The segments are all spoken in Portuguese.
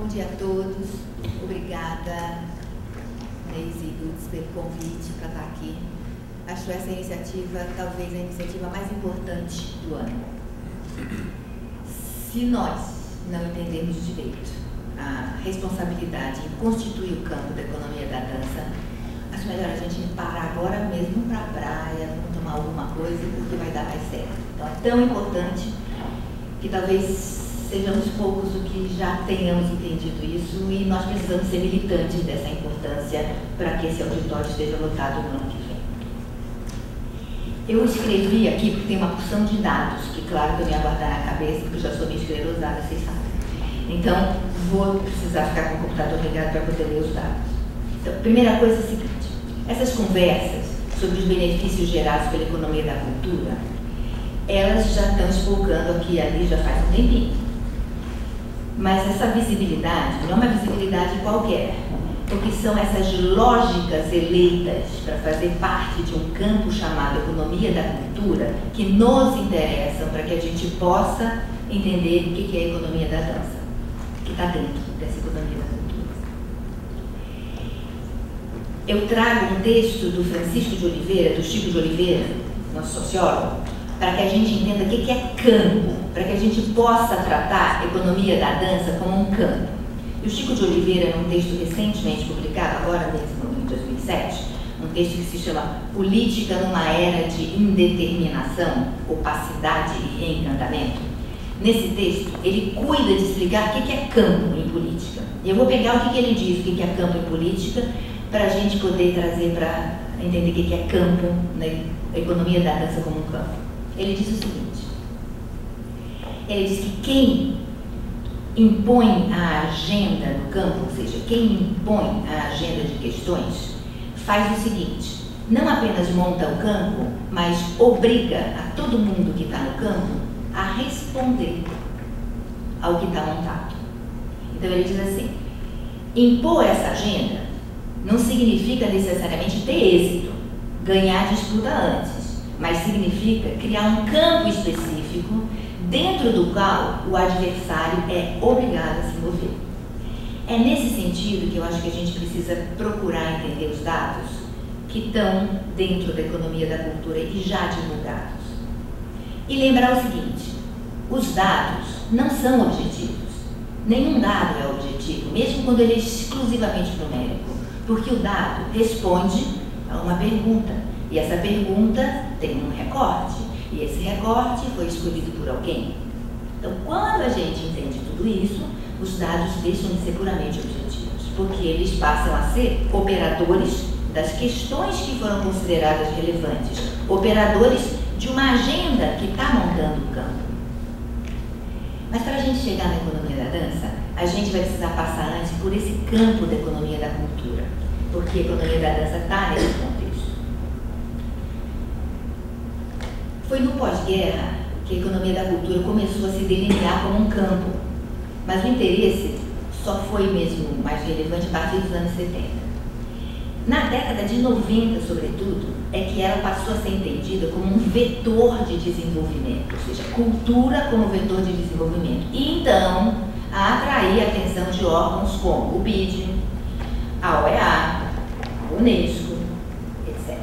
Bom dia a todos. Obrigada, Neise e Lutz, pelo convite para estar aqui. Acho essa iniciativa talvez a iniciativa mais importante do ano. Se nós não entendermos direito a responsabilidade em constituir o campo da economia da dança, acho melhor a gente parar agora mesmo para a praia, vamos tomar alguma coisa, porque vai dar mais certo. Então é tão importante que talvez sejamos poucos o que já tenhamos entendido isso, e nós precisamos ser militantes dessa importância para que esse auditório esteja lotado no ano que vem. Eu escrevi aqui porque tem uma porção de dados, que claro que eu ia guardar na cabeça, porque eu já sou meio esclerosada, vocês sabem. Então, vou precisar ficar com o computador ligado para poder ler os dados. Então, primeira coisa é a seguinte: essas conversas sobre os benefícios gerados pela economia da cultura, elas já estão espolgando aqui e ali já faz um tempinho. Mas essa visibilidade não é uma visibilidade qualquer, porque são essas lógicas eleitas para fazer parte de um campo chamado economia da cultura que nos interessam para que a gente possa entender o que é a economia da dança, que está dentro dessa economia da cultura. Eu trago um texto do Francisco de Oliveira, do Chico de Oliveira, nosso sociólogo, para que a gente entenda o que é campo, para que a gente possa tratar a economia da dança como um campo. E o Chico de Oliveira, num texto recentemente publicado, agora mesmo em 2007, um texto que se chama Política numa Era de Indeterminação, Opacidade e Reencantamento. Nesse texto, ele cuida de explicar o que é campo em política. E eu vou pegar o que ele diz, o que é campo em política, para a gente poder trazer para entender o que é campo na economia da dança como um campo. Ele diz o seguinte: ele diz que quem impõe a agenda no campo, ou seja, quem impõe a agenda de questões, faz o seguinte: não apenas monta o campo, mas obriga a todo mundo que está no campo a responder ao que está montado. Então ele diz assim: impor essa agenda não significa necessariamente ter êxito, ganhar a disputa antes, mas significa criar um campo específico dentro do qual o adversário é obrigado a se mover. É nesse sentido que eu acho que a gente precisa procurar entender os dados que estão dentro da economia da cultura e já divulgados. E lembrar o seguinte: os dados não são objetivos. Nenhum dado é objetivo, mesmo quando ele é exclusivamente numérico, porque o dado responde a uma pergunta, e essa pergunta tem um recorte, e esse recorte foi escolhido por alguém. Então, quando a gente entende tudo isso, os dados deixam de ser puramente objetivos, porque eles passam a ser operadores das questões que foram consideradas relevantes, operadores de uma agenda que está montando o campo. Mas para a gente chegar na economia da dança, a gente vai precisar passar antes por esse campo da economia da cultura, porque a economia da dança está nesse contexto. Foi no pós-guerra que a economia da cultura começou a se delinear como um campo, mas o interesse só foi mesmo mais relevante a partir dos anos 70. Na década de 90, sobretudo, é que ela passou a ser entendida como um vetor de desenvolvimento, ou seja, cultura como vetor de desenvolvimento. E então, a atrair a atenção de órgãos como o BID, a OEA, a Unesco, etc.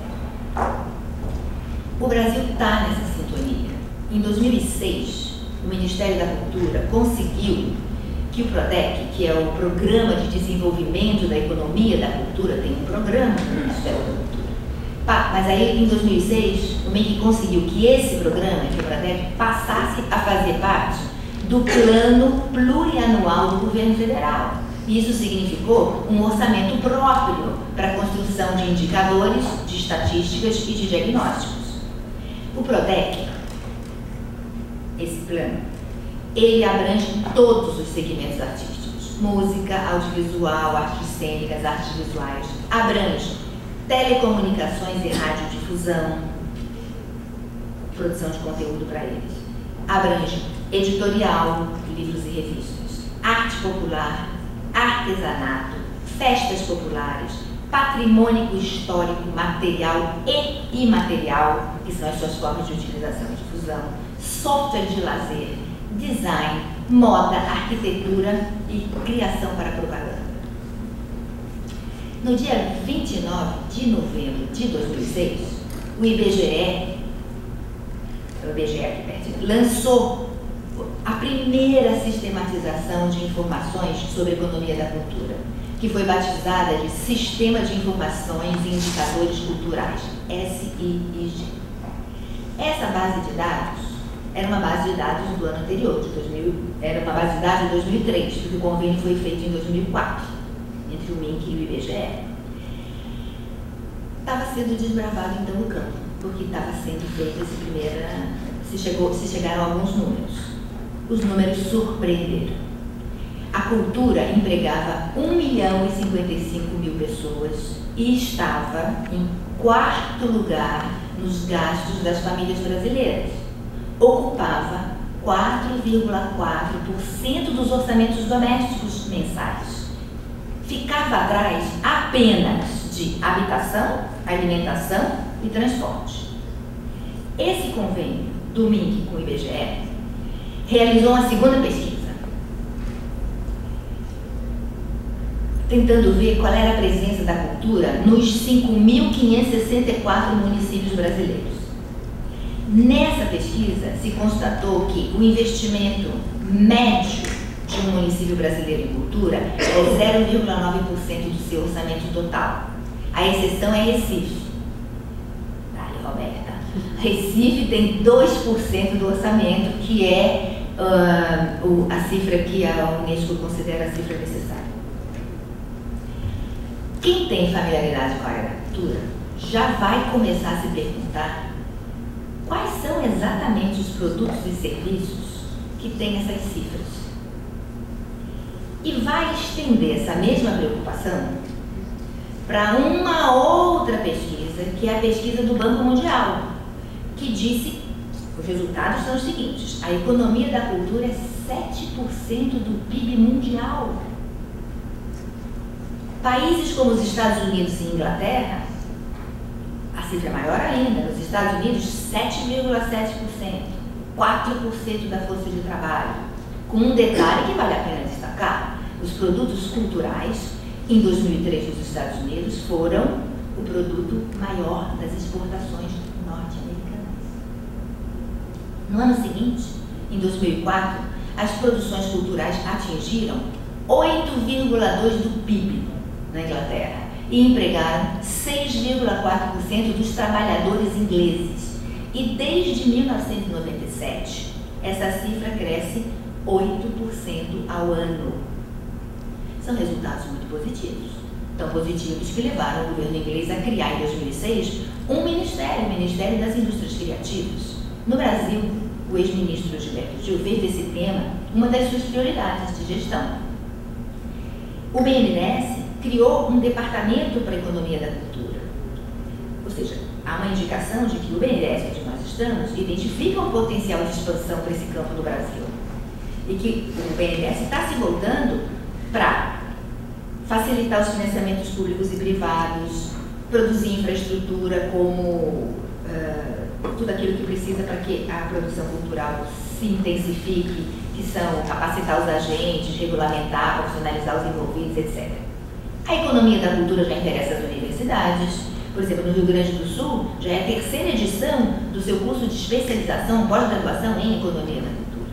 O Brasil está nessa sintonia. Em 2006, o Ministério da Cultura conseguiu que o PRODEC, que é o Programa de Desenvolvimento da Economia da Cultura, tem um programa no Ministério da Cultura. Mas aí, em 2006, o MEC conseguiu que esse programa, que o PRODEC, passasse a fazer parte do Plano Plurianual do Governo Federal. Isso significou um orçamento próprio para a construção de indicadores, de estatísticas e de diagnósticos. O PRODEC, esse plano, ele abrange todos os segmentos artísticos: música, audiovisual, artes cênicas, artes visuais. Abrange telecomunicações e radiodifusão, produção de conteúdo para eles. Abrange editorial, livros e revistas, arte popular, artesanato, festas populares, patrimônio histórico, material e imaterial, que são as suas formas de utilização e difusão, software de lazer, design, moda, arquitetura e criação para propaganda. No dia 29 de novembro de 2006, o IBGE aqui perto, lançou a primeira sistematização de informações sobre a economia da cultura, que foi batizada de Sistema de Informações e Indicadores Culturais, SIIG. Essa base de dados era uma base de dados do ano anterior, era uma base de dados de 2003, porque o convênio foi feito em 2004, entre o MINC e o IBGE. Estava sendo desbravado então o campo, porque estava sendo feito esse primeiro, se chegaram alguns números. Os números surpreenderam. A cultura empregava 1.055.000 pessoas e estava em quarto lugar nos gastos das famílias brasileiras. Ocupava 4,4% dos orçamentos domésticos mensais. Ficava atrás apenas de habitação, alimentação e transporte. Esse convênio do MINC com o IBGE realizou uma segunda pesquisa, tentando ver qual era a presença da cultura nos 5.564 municípios brasileiros. Nessa pesquisa, se constatou que o investimento médio de um município brasileiro em cultura é 0,9% do seu orçamento total. A exceção é Recife. Dale, Roberta. Recife tem 2% do orçamento, que é a cifra que a Unesco considera a cifra necessária. Quem tem familiaridade com a área da cultura já vai começar a se perguntar quais são exatamente os produtos e serviços que têm essas cifras. E vai estender essa mesma preocupação para uma outra pesquisa, que é a pesquisa do Banco Mundial, que disse, os resultados são os seguintes: a economia da cultura é 7% do PIB mundial. Países como os Estados Unidos e Inglaterra, a cifra é maior ainda. Nos Estados Unidos, 7,7%, 4% da força de trabalho. Com um detalhe que vale a pena destacar: os produtos culturais, em 2003 nos Estados Unidos, foram o produto maior das exportações norte-americanas. No ano seguinte, em 2004, as produções culturais atingiram 8,2% do PIB na Inglaterra e empregaram 6,4% dos trabalhadores ingleses. E desde 1997, essa cifra cresce 8% ao ano. São resultados muito positivos. Tão positivos que levaram o governo inglês a criar em 2006 um ministério, o Ministério das Indústrias Criativas. No Brasil, o ex-ministro Gilberto Gil fez desse tema uma das suas prioridades de gestão. O BNDES criou um departamento para a economia da cultura. Ou seja, há uma indicação de que o BNDES, onde nós estamos, identifica um potencial de expansão para esse campo do Brasil. E que o BNDES está se voltando para facilitar os financiamentos públicos e privados, produzir infraestrutura como tudo aquilo que precisa para que a produção cultural se intensifique, que são capacitar os agentes, regulamentar, profissionalizar os envolvidos, etc. A economia da cultura já interessa as universidades. Por exemplo, no Rio Grande do Sul, já é a terceira edição do seu curso de especialização, pós-graduação em economia da cultura.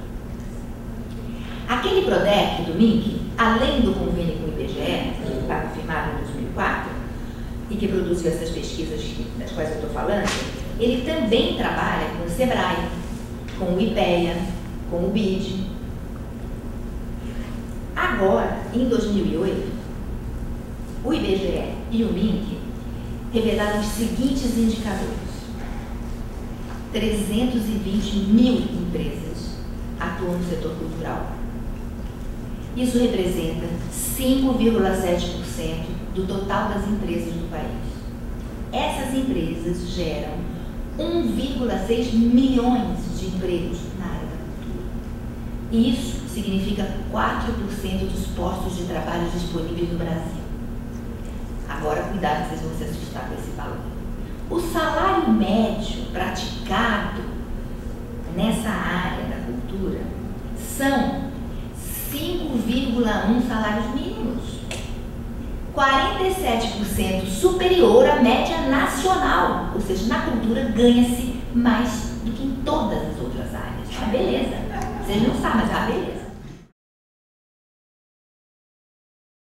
Aquele PRODEC do MINC, além do convênio com o IBGE, que está confirmado em 2004, e que produziu essas pesquisas das quais eu estou falando, ele também trabalha com o SEBRAE, com o IPEA, com o BID. Agora, em 2008, o IBGE e o MINC revelaram os seguintes indicadores: 320.000 empresas atuam no setor cultural. Isso representa 5,7% do total das empresas do país. Essas empresas geram 1,6 milhões de empregos na área da cultura. E isso significa 4% dos postos de trabalho disponíveis no Brasil. Agora, cuidado, vocês vão se assustar com esse valor. O salário médio praticado nessa área da cultura são 5,1 salários mínimos. 47% superior à média nacional. Ou seja, na cultura ganha-se mais do que em todas as outras áreas. É uma beleza. Vocês não sabem, mas é uma beleza.